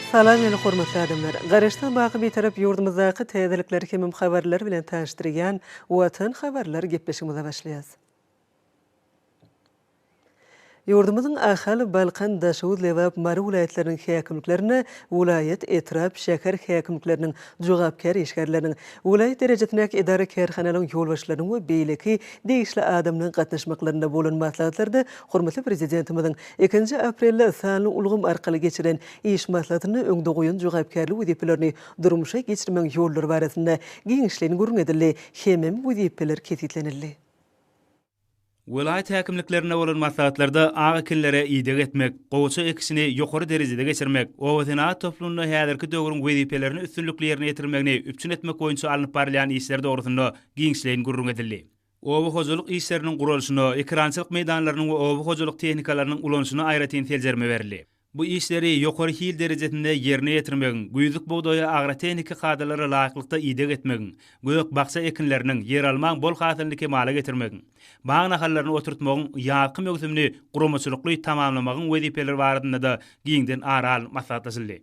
Salam ýene hormatly adamlar. Garaşdan baky bir tarap ýurdumyzdaky täzelikleri hemem habarlar bilen taşdyrýan Watan habarlar gepleşigimize başlaýas. Yurdumuzun Ahal, Balkan, Daşawuz, Lewap, Mary vilayetlerinin häkimliklerini vilayet, etrap, şäher häkimliklerinin jogapkar işgärlerinin vilayet derejetindäki idara kärhanalaryň ýolbaşçylarynyň we beýleki degişli adamlaryň gatnaşmaklaryna bolan maslahatlarda hormatly prezidentimiziň 2 aprelde sanly ulgum arkaly geçiren iş maslahatyny öňde goýan jogapkarlyk wezipelerini durmuşa geçirmeň ýollary barasynda giňişlerini görüňedildi. Hemem wezipeler ketitlenildi. Vilayet häkimliklerine bolan maslahatlarda agakillere ýydyk etmek, gowy ekisini ýokary derejede geçirmek, owatyna toplumny häzirki döwrüň wezipelerini üstünlikli ýerine ýetirmegini üpçün etmek boýunça alınıp barýan işler dogrusynda giňişlerini gurrunedildi. Owa hojuluk işleriniň gurulşyny, ekrançylyk meýdanlarynyň we owa hojuluk tehnikalarynyň ulanyşyny aýratyn teljerme berildi. Bu işleri ýokary hil derejesinde ýerine ýetirmegin, güýdük bugdaýa agrotehnika kadrlary laýyklykda ýydyk etmegin, göýük baksa ekinleriniň ýer almaň bol hasyllyny kemale getirmegin, baň nahallaryny oturtmagyň ýarky mögzümini guramaçylykly tamamlamagyň wezipeleri barada da giňden aral maslahatlaşyldy.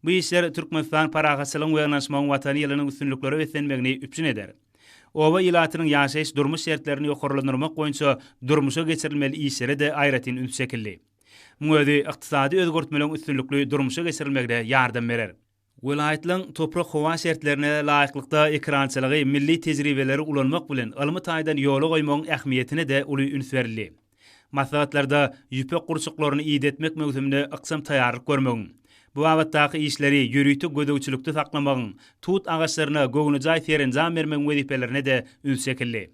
Bu işler Türkmenistan paragatçylygyň we ýanaşmagyň watany ýylynyň üstünlikleri ösenmegini üpçün eder. Owa ýylatynyň ýaşaýyş durmuş şertlerini ýokarlandyrmak boýunça durmuşa geçirilmeli işlere de aýratyn ün şekilli. Muňa ykdysady özgörtmeleň üstünlikli durmuşa geçirilmegde ýardam berer. Vilayetliň toprak howa şertlerine laýyklykda ekrançylygy milli tejribeleri ulanmak bilen ylmy taýdan ýola goýmagyň ähmiýetine de uly üns berildi. Maslahatlarda ýüpek gurçuklaryny ýydytmek mögzümine ykçam taýýarlyk görmegiň, bu awatdaky işleri ýürüýtük gödöwçülükde saklamagyň, tut agaçlaryna göwüni jaý terin jam bermegiň wezipelerine de üns şekilli.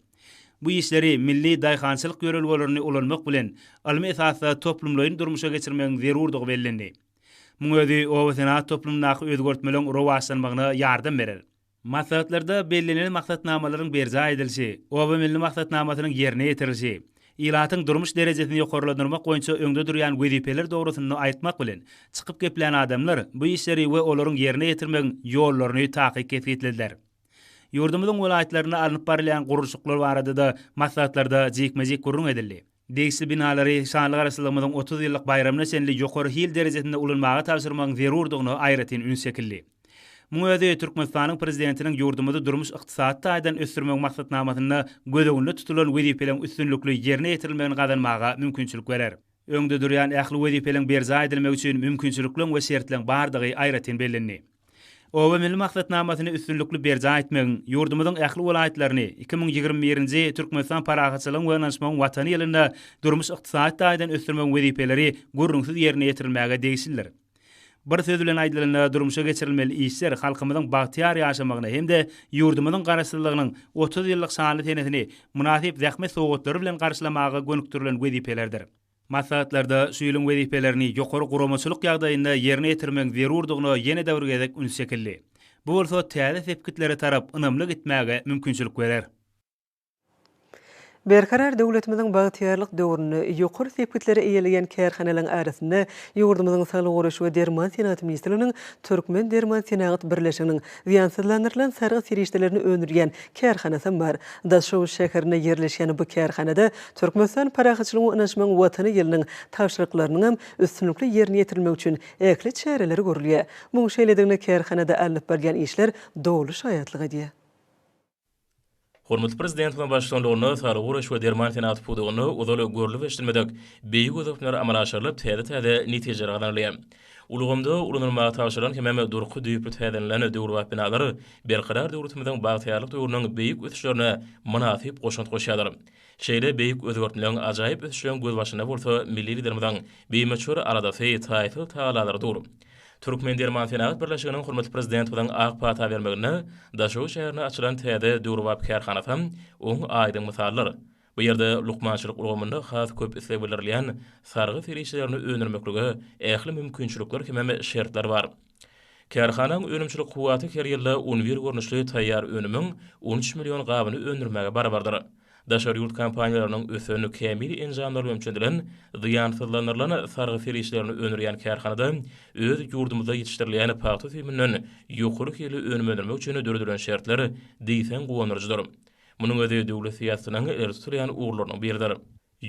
Bu işleri milli daýhançylyk ýörelgelerini ulanmak bilen almy esasda toplumlaryň durmuşa geçirmegiň zerurdygy bellendi. Muňa owasyna toplumdaky özgörtmeleň rowaşlanmagyna ýardam berer. Maslahatlarda bellenen maksatnamalaryň berja edilşi, owa milli maksatnamasynyň ýerine ýetirilşi, ýylatyň durmuş derejesini ýokarlandyrmak boýunça öňde durýan wezipeler dogrusyny aýtmak bilen çykyp geplen adamlar bu işleri we olaryň ýerine ýetirmegiň ýollaryny takyp etdiler. Yurdumyzyň vilayetlerine alınıp barýan gurulşyklar barada da maslahatlarda jekmejek görüňedildi. Degişli binalary şanly garaşdyrmanyň 30 ýyllyk bayramyna senli ýokary hil derejesinde ulanmagy tapşyrmagyň zerurdygyny aýratyn ün şekilli. Muňa Türkmenistanyň prezidentiniň yurdumyzda durmuş ykdysady taýdan ösdürmek maksatnamasyny gödeginde tutulan wezipeleň üstünlikli ýerine ýetirilmegini gazanmaga mümkinçilik berer. Öňde durýan ähli wezipeleň berja edilmegi üçin mümkinçilikler we şertleň bardygy aýratyn bellendi. Owa milli maksatnamasyny üstünlikli berja etmegiň ýurdumyzyň ähli vilayetlerini 2021-nji Türkmenistan paragatçylygyň we ýanaşmagyň watany ýylynda durmuş ykdysady taýdan ösdürmegiň wezipeleri gurrunsyz ýerine ýetirilmäge degişiller. Bir söz bilen aýdylanda durmuşa geçirilmeli işler halkymyzyň bagtyar ýaşamagyna hemde ýurdumyzyň garaşdyrlygynyň 30 ýyllyk şanly tenesini münasip zähmet sowatlary bilen garşylamaga gönüktirilen wezipelerdir. Maslahatlarda şu ýylyň wezipelerini ýokary guramaçylyk ýagdaýynda ýerine ýetirmek zerurdygyny ýene däwrgedek üns şekilli. Bu bolsa täze sepkitlere tarap ynamly gitmäge mümkinçilik berer. Berkarar döwletimiziň bagtyarlyk döwrüni ýokary sepkitlere eýeleýän kärhanalaryň arasynda ýurdumyzyň Sağlyk Guraş we Derman Senaty ministrliginiň Türkmen Derman Senaty birleşiginiň ziýansızlandyrylan sargy serişdelerini öňürýän kärhanasy bar. Daşawuz şäherine ýerleşýän bu kärhanada Türkmenistan paragatçylygyň we ýanaşmagyň watany ýylynyň tapşyryklarynyň hem üstünlikli ýerine ýetirmek üçin ähli çäreleri görülýär. Muň şeýledigine kärhanada alınıp barýan işler dogly şaýatlyk edýär. Hormatly prezidentiň başçylygyny Sağlyk Guraş we Derman Senaty pudugyny uzaly görülip eşitmedik beýik özüpler amal aşyrylyp täze netijeler gazanylýar. Ulugymda ulanylmagy tapşyrylan hemem durky düýüp täzelenen döwür binalary berkarar döwletimiziň bagtyarlyk döwrüniň beýik ösüşlerine münasip goşant goşýarlar. Şeýle beýik özgörtmeleň ajaýyp ösüşleň göz başyna bolsa milli liderimiziň beýmeçür aradasy taýyfy taýlalary dur. Türkmen Derman Senaty birleşiginiň hormatly prezidentiň ak pata bermegine Daşawuz şäherine açylan täze döwür kärhanasy oň aýdyň misallar. Bu ýerde lukmançylyk ulgamynda has köp islebilirliýän sargy ferişlerini öňürmekligi ähli mümkinçilikler hemem şertler bar. Kärhananyň önümçilik kuwaty her ýylda 11 görnüşli taýýar önümiň 13 million gabyny öňürmege barabardyr. Daşary ýurt kampaniýalarynyň ösünü kämil enjamlar mümkindilen ziýansızlandyrylan sargy ferişlerini öňürýän kärhanada öz ýurdumyzda ýetişdirilýän paýta feminiň ýokary hili önümedirmek üçin dördülen şertler diýsen gowanyrjydyr. Munyň özi döwlet siýasatynyň ertirýän uğurlaryny berdir.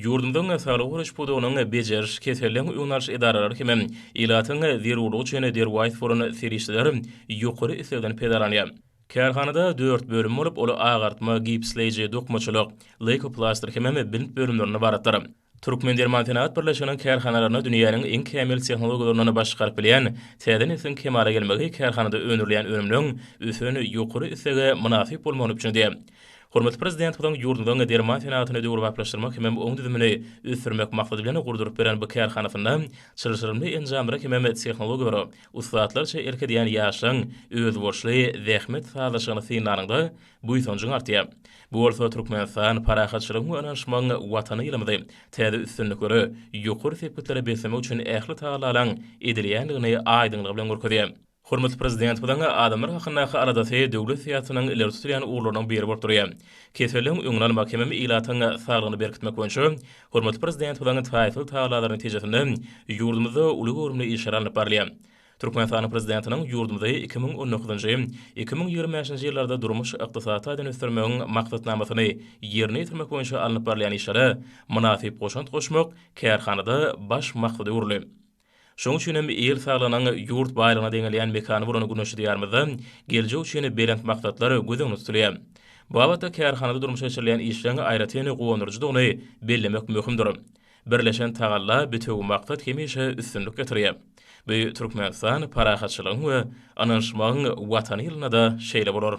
Yurdumdan sağlık uğraş puduğunun beceriş keserlen uynarş idaralar kimem ilatın zerurluğu çene derwayt forun serişler yuqarı isegden pedaranya. Kärhanada 4 bölüm bolup olu ağartma, gipsleyici, dokmaçylyk, leukoplaster kimem bilim bölümlerini baratlar. Türkmen Dermantenat Birleşiginiň kärhanalaryna dünýäniň iň kämil tehnologiýalaryny başgaryp bilýän, täzen isin kemale gelmegi kärhanada önürleýän önümlüň üsüni ýokary isege munasyp bolmany üçin diýär. Hormatly prezident bilen ýurdumdan Dermantenatyny döwürläşdirmek hem oň düzümini üsürmek maksady bilen gurduryp beren bu kärhanasynda çylşyrymly enjamlara hem tehnologiýalary ustatlarça erkedýän ýaşyň öz borçly zähmet sağlaşygyny synlarynda bu ýysanjyň artýar. Bu bolsa Türkmenistan parahatçylygyň öňşmaň watany ýylymydy. Täze üstünlikleri ýokary sepketlere beslemek üçin ähli taýlalan edilýändigini aýdynlyk bilen görkezýär. Hormatly prezident bilen adamlar hakyna aradasy döwlet siýasatynyň ileri tutulýan uğurlarynyň biri bolup durýar. Keserlen uňlan mahkememi ilatyň saglygyny berkitmek boýunça hormatly prezident bilen taýsy taýlalaryň netijesinde ýurdumyzda uly görümli işler alyp barylýar. Türkmenistan prezidentiniň ýurdumyzda 2019-njy 2025-nji ýyllarda durmuş ykdysaty aýdan ösdürmegiň maksatnamasyny ýerine ýetirmek boýunça alyp barylýan işlere munasyp goşant goşmak kärhanada baş maksady urly. Şoň üçin hem el saglygynyň ýurt baýlygyna deňelýän mekany buruny güneşi diýarmyzda geljek üçin berent maksatlar gözüňde tutulýar. Bu wagtda kärhanada durmuş geçirilýän işlerini aýratyny gowandyrjydygyny bellemek möhümdir. Birleşen Tagalla bütün maksat hemişe üstünlük getirýär. Bu Türkmenistan parahatçylygyň we ananşmagyň watany ýylyna da şeýle bolar.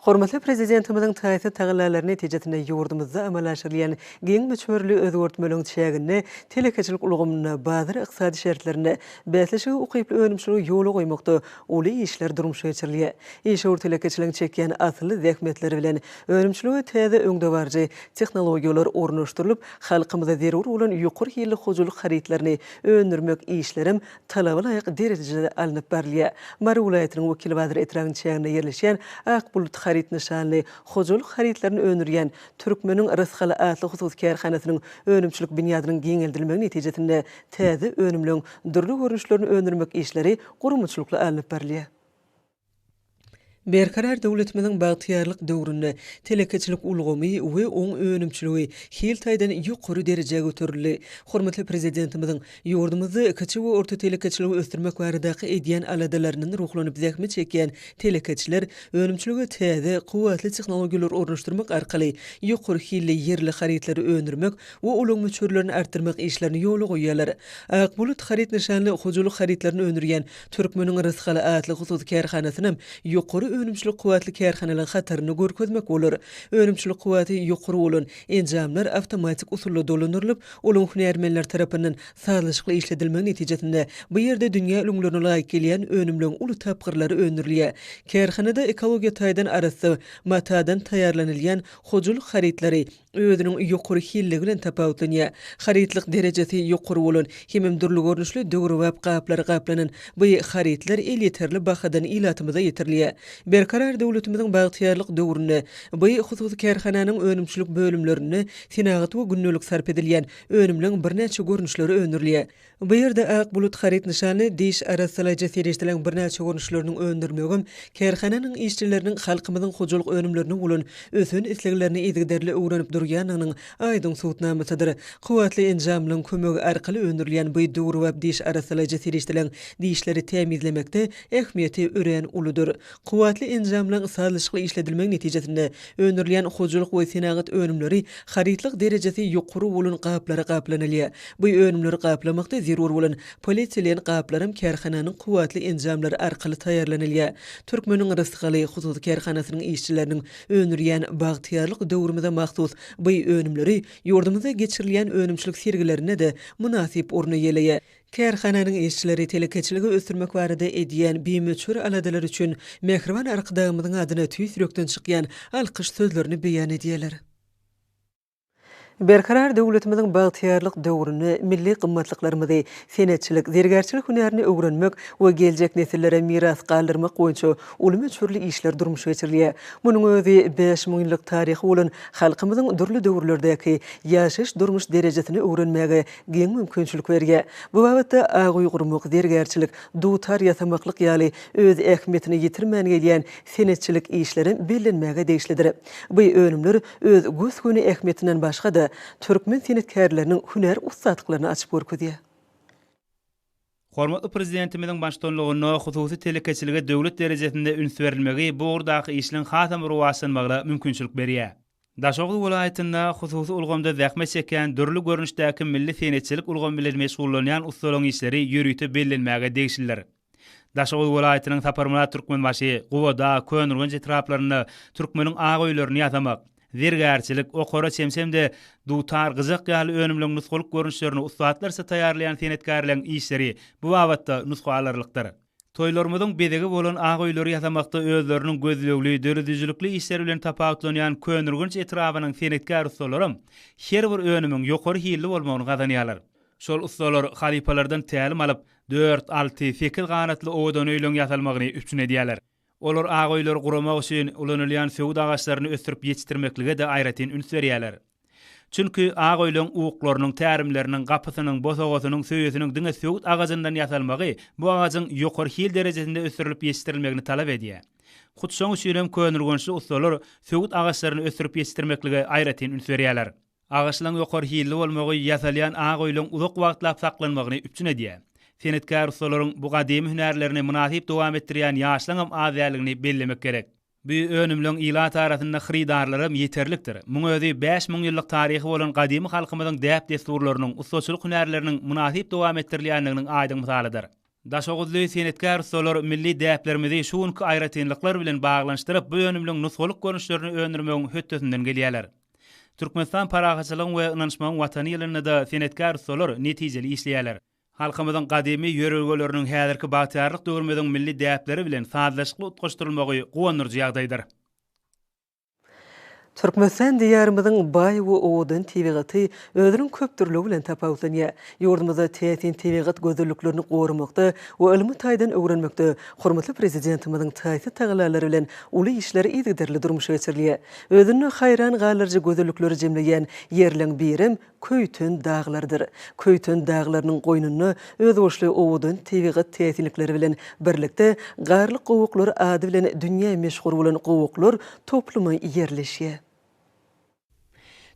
Hormatly prezidentimiziň taýsy taýlanlaryny netijesinde ýurdumyzda amal aşyrylýan giň möçberli özgörtmeliň çägini, telekeçilik ulgamyna, bazar ykdysady şertlerini, bäsleşigi ukyply önümçiligi ýoly goýmakda uly işler durmuşa geçirilýär. Eşur telekeçiligiň çekýän asly zähmetleri bilen önümçiligi täze öňde barjy tehnologiýalar ornaşdyrylyp, halkymyza zerur bolan ýokary ýylly hojulyk haritlerini öndürmek işlerim talaba laýyk derejede alınıp barylýar. Mary welaýatynyň wekili Badyr Etragyň çägine ýerleşýän Akbulut harit nişanly hojulyk haritlerini önürýän Türkmeniň Rysgaly atly husus kärhanasynyň önümçilik binýadynyň giňeldilmegi netijesinde täze önümlüň dürli görünüşlerini önürmek işleri gurumçylykla alınıp barylýar. Berkarar döwletimiziň bagtyarlyk döwründe telekeçilik ulgamy we oň önümçiligi hil taýdan ýokary derejege göterildi. Hormatly prezidentimiziň ýurdumyzdy kiçik we orta telekeçiligi ösdürmek baradaky edýän aladalarynyň ruhlanyp zähmet çekýän telekeçiler önümçiligi täze kuwatly tehnologiýalar ornaşdyrmak arkaly ýokary hilli ýerli haritlary önürmek we olaň möçberlerini artdyrmak işlerini ýoly goýýarlar. Akbulut harit nişanly hojulyk haritlaryny önürýän Türkmeniň Rysgaly atly husus kärhanasynyň ýokary önümçilik kuwatly kärhanalar hataryny görkezmek bolar. Önümçilik kuwaty ýokary bolan enjamlar awtomatik usulda dolandyrylyp, olaň hünärmenler tarapyndan sağlaşykly işledilmegi netijesinde bu ýerde dünýä öňlerine laýyk gelýän önümlüň uly tapgyrlary önürilýär. Kärhanada ekologiýa taýdan arasy matadan taýýarlanylýan hojulyk haritlary özüniň ýokary hilligi bilen tapawutlanýar. Haritlik derejesi ýokary bolan hemem durly görnüşli döwrewap gaplary gaplanan bu haritler el ýeterli bahadan ilatymyza ýetirilýär. Berkarar döwletimiziň bagtyarlyk döwründe bu hususy kärhananyň önümçilik bölümlerini synagat we günnelik sarp edilýän önümliň birnäçe görnüşleri öňürilýär. Bu ýerde Akbulut harit nişany diş arasylaryca serişdilen birnäçe görnüşleriniň öňdürmegim kärhananyň işçileriniň halkymyzyň hojulyk önümlerini bolan ösün isleglerini izgderli öwrenip durýanynyň aýdyň suwtnamasydyr. Kuwatly enjamlaryň kömegi arkaly öňdürilýän bu döwrewap diş arasylaryca serişdilen dişleri temizlemekde ähmiýeti ören uludur. Kuwatly enjamlaryň sağlaşykly işledilmegi netijesinde öňdürilýän hojulyk we synagat önümleri haritlik derejesi ýokary bolan gaplary gaplanylýar. Bu önümleri gaplamakda zerur bolan polietilen gaplarym kärhananyň kuwatly enjamlary arkaly taýýarlanylýar. Türkmeniň Rysgaly husus kärhanasynyň işçileriniň önürýän bagtyarlyk döwrümde mahsus bu önümleri ýurdumyzda geçirilýän önümçilik sergilerine de munasyp orny ýeleýär. Kärhananyň işçileri telekeçiligi ösdürmek barada edýän biýmöçür aladalar üçin mehriban arkadagymyzyň adyna tüýsürekden çykýan alkyş sözlerini beýan edýärler. Berkarar döwletimiziň bagtyarlyk döwrüni milli gymmatlyklarymy, senetçilik, zergerçilik hünerini öwrenmek we geljek nesillere miras galdyrmak boýunça ulamy çürli işler durmuş geçirilýär. Munyň özi 5000 ýyllyk taryhy bolan halkymyzyň dürli döwürlerdäki ýaşaş durmuş derejesini öwrenmäge giň mümkinçilik berýär. Bu wagtda agy gurmak, zergerçilik, dutar ýasamaklyk ýaly öz ähmiýetini ýitirmän gelýän senetçilik işleri bilinmäge değişlidir. Bu önümler öz güýsgüni ähmiýetinden başga da Türkmen senetkarlarının hüner ustadıklarını açıp görkezýär. Hormatly prezidentimiziň başçylygyna hususy telekeçiligi döwlet derejesinde üns berilmegi bu urdaky işlerin hatam ruwasanmagyna mümkinçilik berýär. Daşoğlu welaýatynda hususy ulgamda zähmet çeken dürli görnüşdäki milli senetçilik ulgam bilen meşgullanýan ustalaryň işleri ýürüýte bellenmäge degişler. Daşoğlu welaýatynyň Saparmala Türkmenbaşy Gowada Könürgün etraplaryny türkmeniň agyýlaryny ýasamak, zergerçilik, okora çemsemde dutar gyzak ýaly önümlüň nusgulyk görnüşlerini ustaatlarsa taýýarlayan senetkarlaryň işleri bu wagtda nusgalarlykdyr. Toýlarymyzyň bedegi bolan agyýlary ýasamakda özleriniň gözlegli, döredüjlükli işleri bilen tapawutlanýan Könürgün etrapynyň senetkar ustalarym her bir önümüň ýokary hilli bolmagyny gazanýarlar. Şol ustalar halipalardan tälim alyp 4, 6, 8 ganatly owadan öýleň ýasalmagyny üpçün edýärler. Olar agyýlary guramak üçin ulanylýan söwüt agaçlaryny ösdürip ýetişdirmeklige de aýratyn üns berýärler. Çünki agyýlaryň uwuklarynyň tärimleriniň gapysynyň, bosogasynyň, söýesiniň diňe söwüt agacyndan ýasalmagy bu agaçyň ýokary hil derejesinde ösdürilip ýetişdirilmegini talap edýär. Hutşoň üçin Könürgünçli ustalar söwüt agaçlaryny ösdürip ýetişdirmeklige aýratyn üns berýärler. Agaçlaryň ýokary hilli bolmagy ýasalýan agyýlaryň uzak wagtlap saklanmagyny üpçün edýär. Senetkar ustalaryň bu gadymy hünärlerini münasip dowam etdirýän ýaşlaryň azýalygyny bellemek gerek. Bu önümlüň ila tarapynda hyrydarlarym ýeterlikdir. Muň özi 5000 ýyllyk taryhy bolan gadymy halkymyzyň däp desturlarynyň, ustaçylyk hünärleriniň münasip dowam etdirilýänliginiň aýdyň misalydyr. Daşoğuzly senetkar ustalar milli däplerimizi şuňky aýratynlyklar bilen baglanşdyryp bu önümlüň nusgulyk görnüşlerini öňürmegiň hötdesinden gelýärler. Türkmenistan parahaçylygyň we ynanşmagyň watany ýylynda da senetkar ustalar netijeli işleýärler. Halkymyzyň gadymy ýöregeleriniň häzirki bagtyarlyk döwrümiziň milli däpleri bilen sazlaşykly utgaşdyrylmagy gowandyrjy ýagdaýdyr. Türkmenistan diýarymyzyň baý we owadan tebigaty özüniň köp türlügi bilen tapawutlanýar. Ýurdumyzda täsin tebigat gözelliklerini gorumakda we ilmi taýdan öwrenmekde hormatly prezidentimyzyň taýsy tagalary bilen uly işleri ýigdirli durmuş geçirilýär. Özüni haýran galyrjy gözellikleri jemleýän ýerliň birim Köýtün dağlardır. Köýtün dağlarynyň goýnuny öz boşly owadan tebigat täsinlikleri bilen birlikde garly gowuklar ady bilen dünýä meşhur bolan gowuklar toplumy ýerleşýär.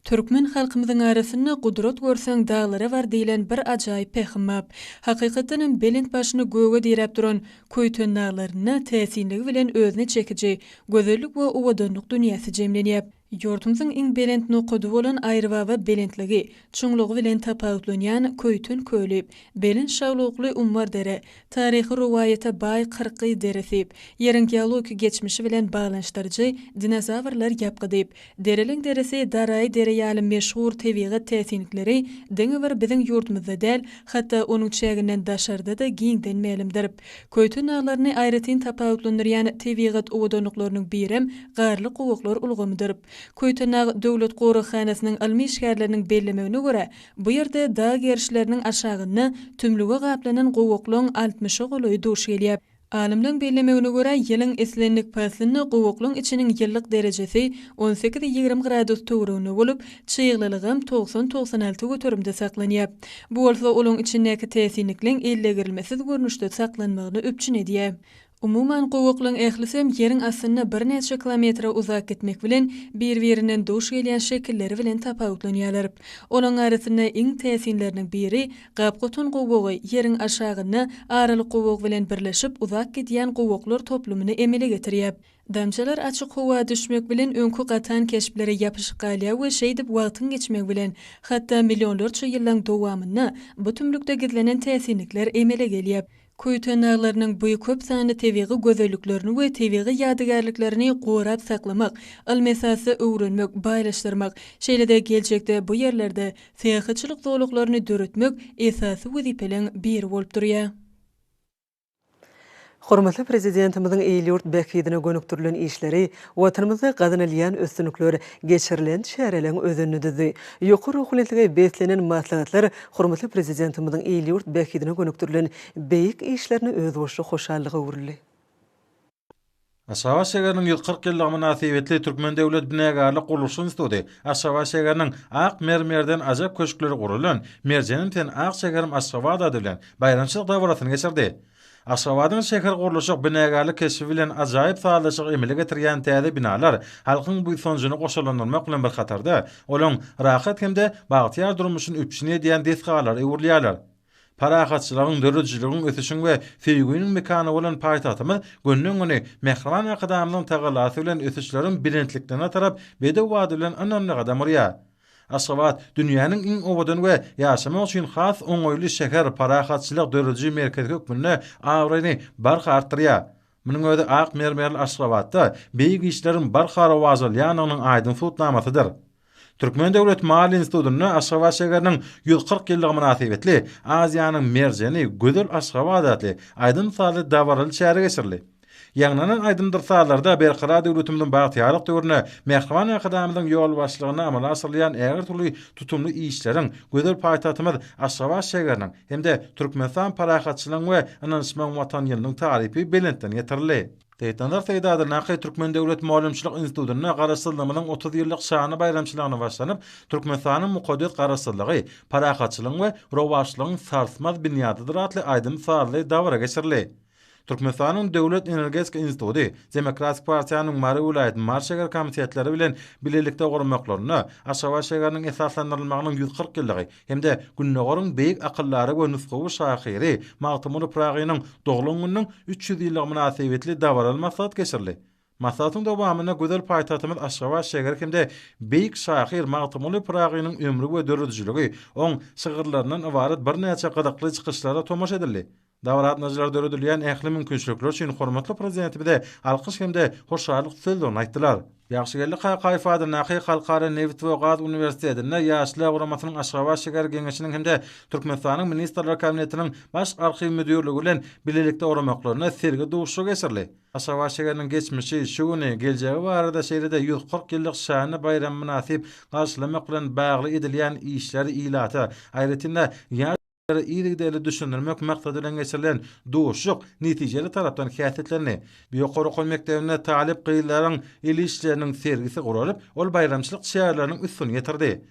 Türkmen halkymyzyň arasynda gudrat görsäň dağlara bar diýilen bir ajaýyp pehmap. Hakykatdan belent başyny göwge direp duran Köýtün dağlaryny täsinligi bilen özüne çekiji gözellik we owadanlyk dünýäsi jemlenýär. Ýurtymyzyň iň belent nokudy bolan aýryba belentligi, çuňlugy bilen tapawutlanýan Köýtün köýli, belent şawlukly umar dere, taryhy ruwaýata baý 40 deresi, ýeriň geologik geçmişi bilen baglanşdyrjy dinozavrlar ýapgydyp, dereliň deresi Daray dere ýaly meşhur tebigat täsinlikleri diňe bir biziň ýurtymyzda däl, hatda onuň çäginden daşarda da giňden melimdir. Köýtün dağlaryny aýratyn tapawutlandyrýan tebigat owadanlyklarynyň birim garly gowuklar ulgamydyr. Köýtün döwlet gorakanasynyň ilmi işgärleriniň bellemegine görä, bu ýerde dağ gerişleriniň aşagyny tümlüge gaplanan gowuklaryň 60 goly duş gelýär. Alimlerin bellemegine görä, ýylyň eslenlik pasyny gowuklaryň içiniň ýyllyk derejesi 18-20 gradus töwrüne bolup, çyýglylygy 90-96 götürümde saklanýar. Bu bolsa olaň içindäki täsinlikliň ellegirilmesiz görnüşde saklanmagyny öpçün edýär. Umuman gowuklaryň ählisem ýeriň asyna bir neçe kilometre uzak gitmek bilen bir-birinden duş gelýän şekilleri bilen tapawutlanýarlar. Olaň arasynda iň täsinleriniň biri gapgotun gowugy ýeriň aşagyny araly gowuk bilen birleşip uzak gidýän gowuklar toplumyny emele getirýär. Damçalar açyk howa düşmek bilen öňkü gatan keşplere ýapyşyk galýar we şeýdip wagtyň geçmek bilen hatda millionlarça ýyllaň dowamyny bu tümlükde gizlenen täsinlikler emele gelýär. Köýtün dağlarynyň bu köp sany tebigi gözelliklerini we tebigi ýadygärliklerini gorap saklamak, ilmesasy öwrenmek, baýlaşdyrmak, şeýle-de geljekde bu ýerlerde seýahatçylyk zowluklaryny döretmek esasy wezipeleň biri bolup durýar. Hormatly prezidentimizin eýlýurt bäkidine gönüktirilen işleri, watanymyzda gadynylýan üstünlikler geçirilen şäherleň özünü düzdi. Ýokary hukumatlyga beslenen maslahatlar hormatly prezidentimizin eýlýurt bäkidine gönüktirilen beýik işlerini öz boşy hoşallyga uğurly. Aşgabat şäheriniň 140 ýyllyk münasibetli Türkmen Döwlet Binegarlyk Guruluş Instituty, Aşgabat şäheriniň Ak mermerden ajap köşkleri gurulan Merjenim ten Ak şäherim Aşgabat ady bilen bayramçylyk dawratyny geçirdi. Aşgabatyň şäher guruluşy binegarlyk keşfi bilen ajaýyp faýdalyşyk emele getirýän täze binalar halkyň bu sonjuny goşulandyrmak bilen bir hatarda, olaň rahat hemde bagtyar durmuşyny üpşine diýen desgalar öwürlýärler. Parahatçylygyň, dörrüjiligiň ötüşiň we feýgüniň mekany bolan paýtatymyz gönnüňini Mehriban akadamynyň tagalasy bilen ötüşleriň birentliklerine tarap bede wady bilen ananly gadamrýar. Aşgabat dünýäniň iň obadan we ýaşamak üçin has oňoýly şäher parahatçylyk dörrüji merkezi hökmüne awryny barha artdyrýar. Munyň özi Ak mermerli Aşgabatda beýik işleriň barha rawazylýanynyň aýdyn tutnamasydyr. Türkmen Döwlet Mal Institutyny Aşgabat şäheriniň 140 ýyllyk münasibetli Aziýanyň merjeni Gödel Aşgabat adly aýdyn saly dawraly şäher geçirli. Ýagnanan aýdyndyr salarda berqara döwletimiziň bagtyarlyk döwrüne Mehriban akadamynyň ýol başlygyna amala asyrlayan äger türlü tutumly işleriň gözel paýtatymyz Aşgabat şäheriniň hemde Türkmenistan parahatçylygyň we ananşman watan ýylynyň tarypy belentden ýetirildi. Teýtandar Seýdady Naky Türkmen Döwlet Malamçylyk Institutyna garaşdyrmanyň 30 ýyllyk şany bayramçylygyna başlanyp, Türkmenistanyň mukaddes garaşdyrlygy, parahatçylygyň we rowaçlygyň sarsmaz binýadydyr atly aýdym saly dawra geçirildi. Türkmenistanyň Döwlet Energetik Instituty, Demokratik Partiýanyň Mary Ulayat Marşeger komitetleri bilen bilelikde gurmaklaryny, Aşgabat şäheriniň esaslandyrylmagynyň 140 ýyllygy hemde günnegoryň beýik akyllary we nusgawy şahyry Magtymyr Pragynyň doglangynyň 300 ýyllyk münasibetli dawraly maksat geçirildi. Masatyň dowamyna gözel paýtatymyz Aşgabat şäher hemde beýik şahyr Magtymyr Pragynyň ömrü we dörrüjiligi oň şygyrlaryndan ibaret bir näçe gydykly çykyşlara tomaş edildi. Dawratnajar dörrüdilýän ähli mümkinçilikler üçin hormatly prezidentimize alkyş hemde hoşarlyk sözlerini aýtdylar. Ýagşygellik haýkyfady Naky Halkara Neft we Gaz Uniwersitetinde ýaşlar guramasynyň Aşgabat şäher geňeşiniň hemde Türkmenistanyň Ministrler Kabinetiniň baş arkiw müdürligi bilen bilelikde guramaklaryna sergi duşy geçirli. Aşgabat şäheriniň geçmişi, şu güni, geljegi barada şeýrede 140 ýyllyk şany bayram münasip garşylamak bilen bagly edilýän işleri ilata, aýratynda ýa-ýa düşündirmek maksady bilen geçirilen duşuk netijeli tarapdan häsiýetlerini Biýokary mekdebine talip gyýylaryň ilişleriniň sergisi guralyp, ol bayramçylyk şäherleriniň üstüne ýetirdi.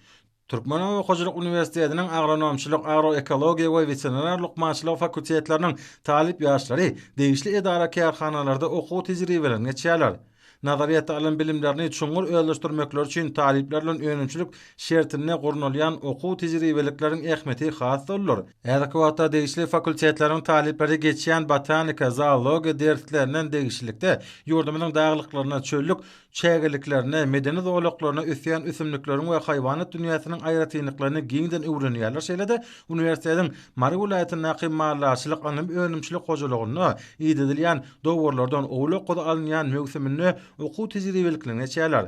Türkmen Hocalyk Uniwersitetiniň agronomçylyk, agroekologiýa we veterinarlyk maňçylyk fakultetleriniň talip ýaşlary degişli edara kärhanalarda okuw tejribelerini geçýärler. Nazariýat talim bilimlerini çuňur öýleşdirmekler üçin talipler bilen öňünçilik şertine gurulýan okuw tejribelikleriň ähmeti has bolýar. Häzirki wagtda degişli fakultetleriň talipleri geçýän botanika, zoologiýa derslerinden degişlikde ýurdumynyň daglyklaryna, çöllük çägeliklerine, medeni zowlaklaryna üsýän üsümliklerin we haýwanat dünýäsiniň aýratynlyklaryny giňden öwrenýärler. Şeýle-de uniwersitetiň Mary welaýatynyň Naky Mallaçylyk anyp öňümçilik hojalygyny ýedilýän dowrlardan owlak goda alynýan mögsümini okuw tejribeliklerini geçýärler.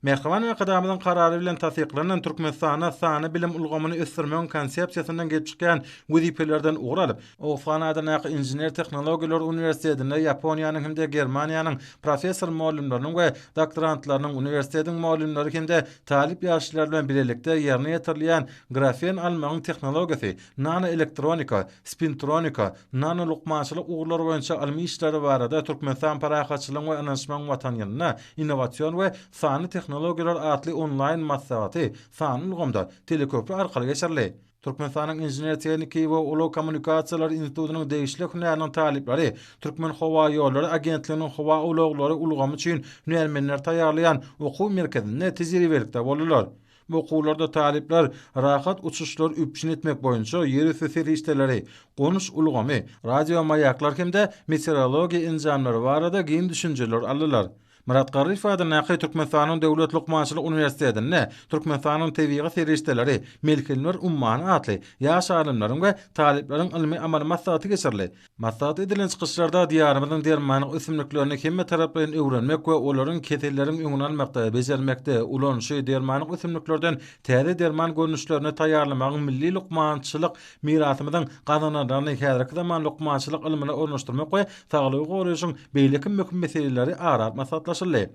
Mehriban akadamynyň karary bilen tasdiklanan Türkmenistana sany bilim ulgamyny ösdürmek konsepsiýasyndan gelip çykýan wezipelerden uguralyp, Ofganada Naky Inженер Tehnologiýalar Uniwersitetinde Ýaponiýanyň hemde Germaniýanyň professor muallimläriniň we doktorantlarynyň uniwersitetiň muallimleri hemde talip ýaşlar bilen bilelikde ýerine ýetirilýän grafen almagyň tehnologiýasy, nanoelektronika, spintronika, nanolukmançylyk uglary boýunça almy işleri barada Türkmenistan parahatçylygyň we ananşman watan ýylyna innowasion we sany teknologiýalar atly online massawaty sanylgymda teleköprü arkaly geçirli. Türkmenistanyň Inженер Tekniki we Uly Kommunikasiýalar Institutynyň degişli hünäriniň talipleri Türkmen Howa ýollary agentliginiň howa ulaglary ulgamy üçin hünärmenler taýýarlayan okuw merkezinde tejribelikde bolýarlar. Bu okuwlarda talipler rahat uçuşlar üpşin etmek boýunça ýeri sesleri işleri, konuş ulgamy, radio maýaklar hemde meteorologiýa enjamlary barada giň düşünjeler aldylar. Murat Garif adına Türkmenistanyň Döwlet Lukmançylyk Uniwersitetinde Türkmenistanyň tebigy serişdeleri, melkeler ummany atly ýaş alimlaryň we talipleriň ilmi amal maslahaty geçirli. Maslahat edilen çykyşlarda diýarymyzyň dermanyk ösümliklerini hemme taraplardan öwrenmek we olaryň ketellerini öňüne almakda bejermekde ulanşy dermanyk ösümliklerden täze derman görnüşlerini taýýarlamagyň milli lukmançylyk mirasymyzyň gazananlaryny häzirki zaman lukmançylyk ilmine ornaşdyrmak we saglygy goraýyşyň beýleki möhüm meseleleri arat maslahatlaşyldy.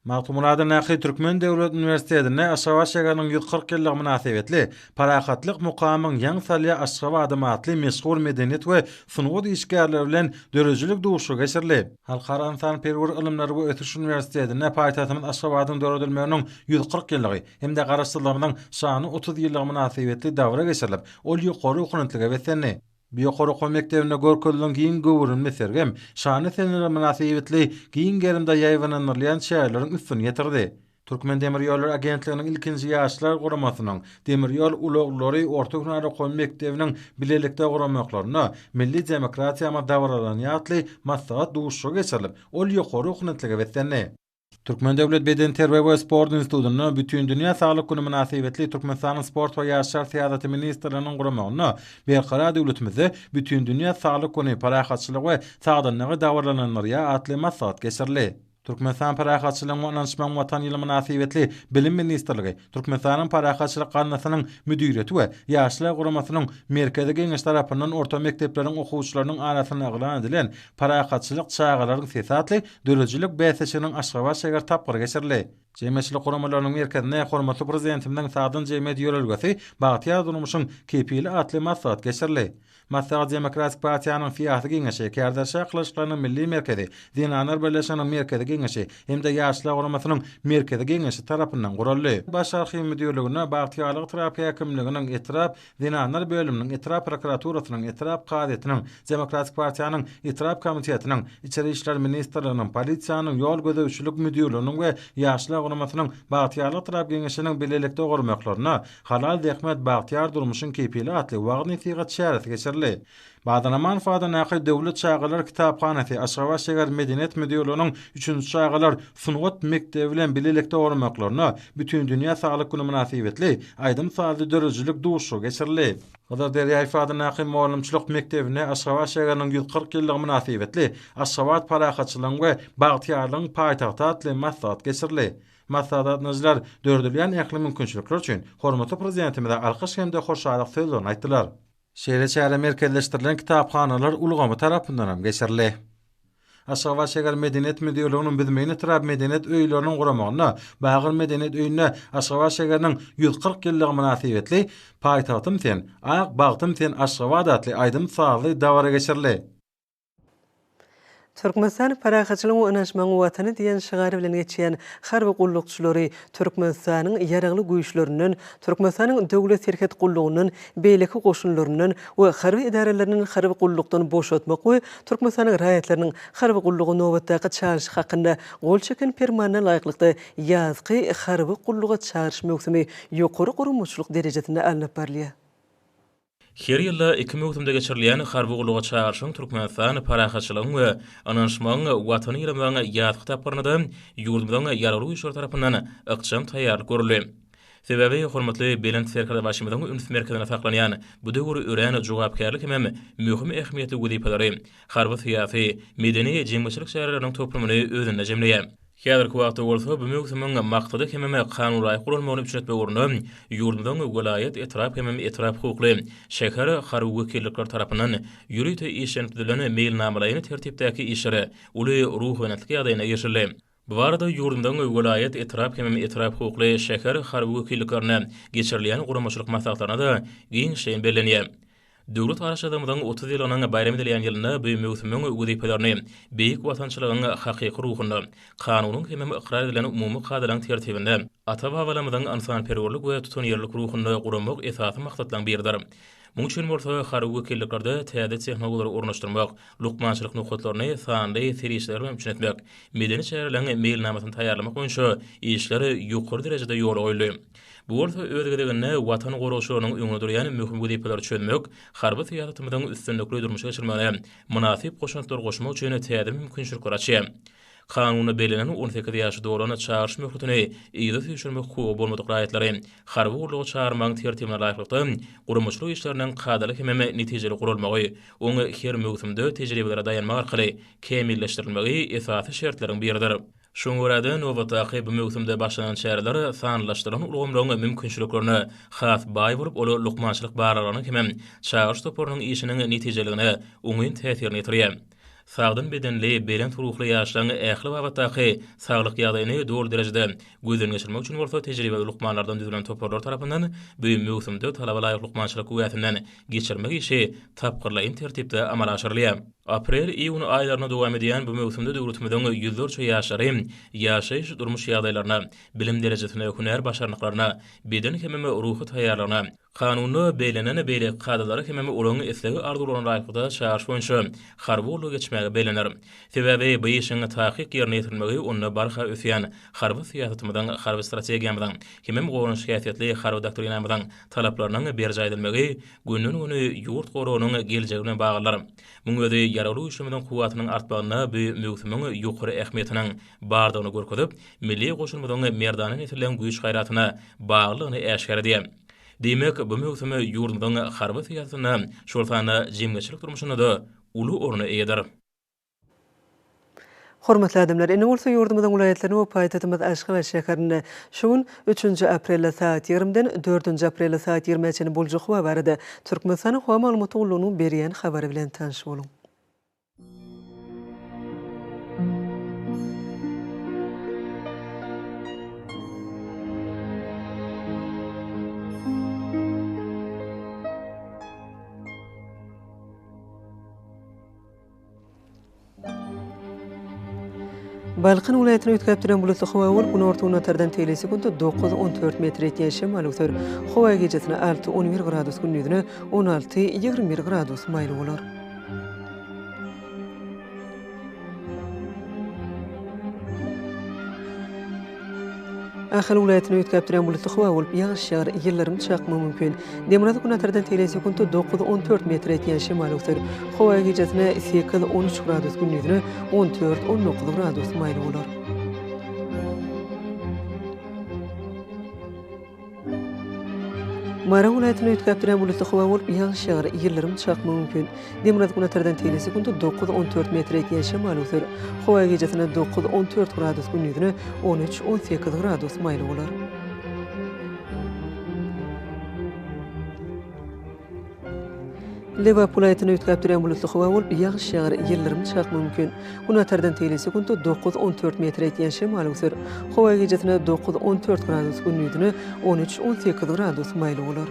Magtumuladan näki Türkmen Döwlet Uniwersitetinde Aşgabat şäheriniň 140 ýyllyk münasebetli parakatlyk mukamyň ýaň salya Aşgabat adymatly meşhur medeniýet we sunwat işgärleri bilen dörejilik duşu geçirli. Halkara insan-perwer ilimleri we ötüş uniwersitetinde paýtagtymyz Aşgabatyň döredilmeginiň 140 ýyllygy hemde garaşdyrylmagyň şany 30 ýyllyk münasebetli dawra geçirilip, ol ýokary okunatlyga wetenni. Biokoro mektebine görkezlen giyin gowurun mesergem, şany senere münasebetli giyin gerimde ýaýwananylýan şäherleriň üstüne ýetirdi. Türkmen Demir Ýolları Agentliginiň ilkinji ýaşlar guramasynyň Demir ýol uloglary Orta Ýurtda mektebiniň bilelikde guramaklaryna milli demokratiýa dawralan ýatly maslahat duşu geçirilip, ol ýokary okunatlyga wetenni. Türkmen Döwlet Beden Terbiýe we Sport Institutynyň bütün dünýä saglyk güni münasebetli Türkmenistanyň sport we ýaşlar syýasaty ministrliginiň guramagyna berkara döwletimizde bütün dünýä saglyk güni parakatçylyk we sagdanlygy dawrananlarya atly maslahat geçirildi. Türkmenistan parakatçylygyň we anşman watan ýyly münasebetli bilim ministrligi Türkmenistanyň parakatçylyk ganatynyň müdireti we ýaşlar guramasynyň merkezi geňeş tarapyndan orta mektepleriň okuwçylarynyň arasyna agylan edilen parakatçylyk çağalaryň sesatly dörejilik bäsesiniň Aşgabat şäher tapgyry geçirildi. Jemgyýetçilik guramalarynyň merkezine hormatly prezidentimiň Sagdyn Jemgyýet ýörelgesi Bagtyar durmuşyň kepili atly maslahat geçirildi. Maslahat Demokratik Partiýanyň fiýasy geňeşi, Kärderşä Kılıçdaroğluň milli merkezi, Dinanar Birleşiginiň merkezi geňeşi hemde ýaşlar guramasynyň merkezi geňeşi tarapyndan guruldy. Baş arşiw müdirligine Bagtyarlyk terapiýa hekimliginiň etrap, Dinanar bölüminiň etrap prokuraturasynyň etrap gazetiniň, Demokratik Partiýanyň etrap komitetiniň, İçeri işler ministrliginiň, polisiýanyň, ýol gözegçilik müdirliginiň we ýaşlar guramasynyň Bagtyarlyk terap geňeşiniň bilelikde gurmaklaryna halal dehmet Bagtyar durmuşyň kepili atly wagtny sigat şähersi geçirildi. Badanaman fada näki döwlet çağalar kitaphanasy Aşgabat şäher medeniýet müdirliginiň 3-nji çağalar sunwat mektebi bilen bilelikde gurmaklaryna bütün dünýä saglyk güni münasebetli aýdym sazly dörejilik duşu geçirildi. Hazır derýä ifade näki muallimçilik mektebine Aşgabat şäheriniň 140 ýyllyk münasebetli Aşgabat parakatçylygyň we Bagtyarlygyň paýtagty atly maslahat geçirildi. Maslahatçylar dördülýän ähli mümkinçilikler üçin hormatly prezidentimize alkyş hemde hoşçalyk sözlerini aýtdylar. Şehre merkezleştirilen kitapxanalar ulgamy tarapyndan hem geçirildi. Aşgabat şäher medeniýet müdirliginiň bizmegine terap medeniýet öýleriniň guramagyna, Bagyr medeniýet öýüne Aşgabat şäheriniň 140 ýyllyk münasebetli paýtagtym sen, Ak bagtym sen Aşgabat atly aýdym sagly dawra geçirildi. Türkmenistan parakatçylyk we anşman watany diýen şigary bilen geçýän harby gullukçylary Türkmenistanyň ýaragly güýçlerinden, Türkmenistanyň döwlet serket gullugynyň, beýleki goşunlarynyň we harby idareleriniň harby gullukdan boşatmak we Türkmenistanyň raýatlarynyň harby gullugy nowatdaky çağırış hakynda gol çeken permanent laýyklykda ýazgy harby gulluga çağırış möksümi ýokary gurumçylyk derejesinde alınıp barlýar. Her ýylda 2010-da geçirilýän harby gulluga çağırşyň Türkmenistan parakatçylygyň we anşman watany ýylymyň ýaz kitaplarynda ýurdumyň ýarary güýçler tarapyndan ykjam taýýarlyk görüldi. Sebebi hormatly Belent Serkada başymyzyň üns merkezine saklanýan bu döwür ören jogapkärlik hem möhüm ähmiýetli wezipeleri harby syýasy, medeni jemgyýetçilik şäherleriniň toplumyny özünde jemleýär. Häzirki wagtda bolsa bu möhümmiň maksady hem kanuny gurulmagyny üçetmek urunly ýurdumyň welaýet etrap hem etrap hukukly şäher harby wekillikler tarapyndan ýürüýte işlendirilýän mailnamalaryny tertipdäki işleri uly ruhanytlyk ýagdaýyna geçirildi. Bu arada ýurdumyň welaýet etrap hem etrap hukukly şäher harby wekilliklerine geçirilýän guramaçylyk maslahatlaryna da giň şeýin bellenýär. Döwlet araşdyrmamyň 30 ýylynyň bayram edilýän ýylyna bu möhümmiň wezipelerini beýik watançylygyň hakyky ruhunda, kanunyň hem ikrar edilen umumy kadaryň tertibinde, ata-babalarymyzyň ansan-perwerlik we tutanýarlyk ruhunda guramak esasy maksatlaryň biridir. Muň üçin bolsa harby wekilliklerde täze tehnologiýalary ornaşdyrmak, lukmançylyk nukatlaryny sanly serişler bilen üçetmek, medeni şäherleriň mailnamasyny taýýarlamak boýunça işleri ýokary derejede ýol goýuldy. Bu bolsa özgedegine watan goraşylarynyň öňüne durýan möhüm wezipeler çözmek, harby syýasatymyzyň üstünlikli durmuşa geçirmeli, münasip goşunçlar goşmak üçin täze mümkinçilikler açýar. Kanuny belenen 18 ýaşy dolana çağırış möhletini ýa-da düşürmek hukugy bolmadyk raýatlary, harby urlugy çağırmagyň tertibine laýykly, gurumçylyk işleriniň kadaly hemme netijeli gurulmagy, oňa her möhümde tejribelere dayanmak arkaly kemilleşdirilmegi esasy şertlerin biridir. Şoň görä-de nowatdaky bu möhümde başlanan şäherler sanlaşdyran ulgamlaryň mümkinçiliklerini has baý borup, olar lukmançylyk baralaryny hemme çağırış toporunyň işiniň netijeligine oňyn täsirini ýetirýär. Sağdan bedenli, belen turuqly ýaşlaryň ähli wagtdaky saglyk ýagdaýyny dol derejede gözden geçirmek üçin bolsa tejribeli lukmanlardan düzülen toporlar tarapyndan bu möhümde talaba laýyk lukmançylyk güýätinden geçirmek işi tapgyrlaýyn tertipde amala aşyrylýar. Aprel-iyun aýlaryna dowam edýän bu möhümde döwletimiziň ýüzlerçe ýaşary ýaşaýyş durmuş ýagdaýlaryna, bilim derejesine, hünär başarnyklaryna, beden hemme ruhy taýýarlygyna, kanuny beýlenen beýle kadalary hemme olaryň eslegi arzularyna laýykda çağırış boýunça harby urlugy geçmäge beýlenir. Sebäbi bu işiň taýyk ýerine ýetirmegi ony barha ösýän harby syýasatymyzyň, harby strategiýamyzyň, hemme gowrun şäherçetli harby doktrinamyzyň talaplarynyň berje edilmegi günden güni ýurt gorunyň geljegine baglanlar. Muňa yaraly işlemiň kuwatynyň artmagyna bu möhümüň ýokary ähmiýetiniň bardygyny görkezip, milli goşulmadyň merdany netirilen güýç gaýratyna baglygyny äşkar edýär. Demek bu möhüme ýurdumyň harby syýasatyna, şolfana jemgyçilik durmuşyna da uly orny eýeder. Hormatly adamlar, ene bolsa ýurdumyzyň welaýatlaryny we paýtatymyz Aşgabat şäherinde şuň 3-nji aprel saat 20-den 4-nji aprel saat 20-çe boljak hawa barada Türkmenistanyň hawa maglumaty ulunyň berýän habary bilen tanış boluň. Balqan welaýatyna ötkäp duran bulutly hawa bolup, gün ortagyna tardan teýlesi günde 9-14 metr etýän şemal öter. Hawa gecesine 6-11 gradus gündüzüne 16-21 gradus maýly bolar. Ahal welaýatyna ötkäp duran bulutly hawa bolup, ýağış ýagar, ýyllarym çakmagy mümkin. Demirada gün tardan teýlesi günde 9-14 metr etýän şemal öter. Hawa gecesine 8-13 gradus gündüzüne 14-19 gradus maýly bolar. Mara welaýatyna ötkäp duran bulutly hawa bolup, ýağış ýagar, ýyllarym çakmagy mümkin. Demirada gün tardan teýlesi günde 9-14 metr etýän şemal öter. Hawa gecesine 9-14 gradus gündüzüne 13-18 gradus maýly bolar. Liverpool aýatyna ötkäp duran bulutly hawa bolup, ýağış ýagar, ýyllarym çakmagy mümkin. Gün tardan teýlesi günde 9-14 metr etýän şemal öter. Hawa gecesine 9-14 gradus gündüzüne 13-18 gradus maýly bolar.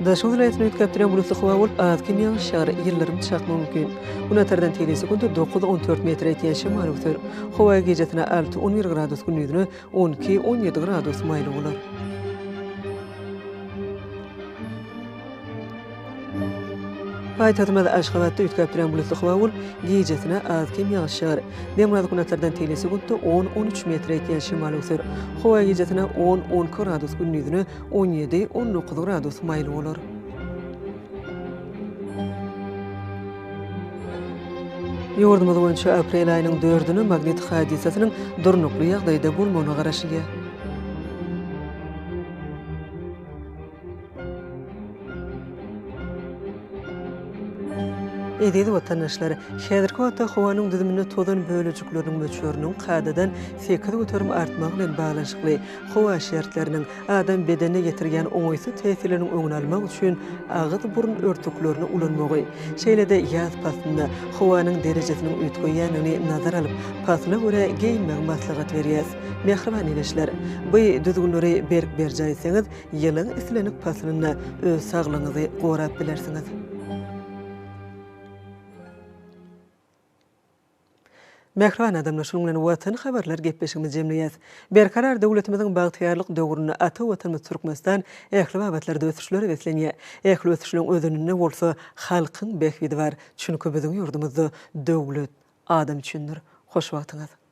Daşy welaýatyna ötkäp duran bulutly hawa bolup, azgyn ýağış ýagar, ýyllarym çakmagy mümkin. Gün tardan teýlesi günde 9-14 metr etýän şemal öter. Hawa gecesine 6-11 gradus gündüzüne 12-17 gradus maýly bolar. Paýtatymyz Aşgabatda ötkäp duran bulutly hawa bolup, gecesine azgyn ýağış ýagar. Demirada gün tardan teýlesi günde 10-13 metr etýän şemal öter. Hawa gecesine 10-12 gradus gündüzüne 17-19 gradus maýly bolar. Ýurdumyz boýunça aprel aýynyň 4-nü magnetik hadisasynyň durnukly ýagdaýda bolmagyna garaşylýar. Ededi vatandaşlar, häzirki wagtda howanyň düzümine tozan bölejikleriniň möçöriniň kadadan 8 göterim artmagy bilen baglanşykly howa şertleriniň adam bedenine getirgen oňaýsy täsirleriniň öňüni almak üçin agyz burun örtüklerini ulanmagy, şeýlede ýaz pasyna howanyň derejesiniň ötgenýänini nazar alyp, pasyna görä geyinmäge maslahat berýäs. Mehriban eleşler, bu düzgünleri berk berjaýsaňyz, ýylyň islenik pasynyna öz saglygyňyzy gorap bilersiňiz. Mehriban adamlar şundan watan habarlar gepleşigimiz jemleýäs. Berkarar döwletimiziň bagtyarlyk döwrüne ata watanymyz Türkmenistan ähli wagtlarda ösüşleri beslenýär. Ähli ösüşlerin özünde bolsa halkyň behwidi bar. Çünki biziň ýurdumyzda döwlet adam üçindir. Hoş wagtyňyz.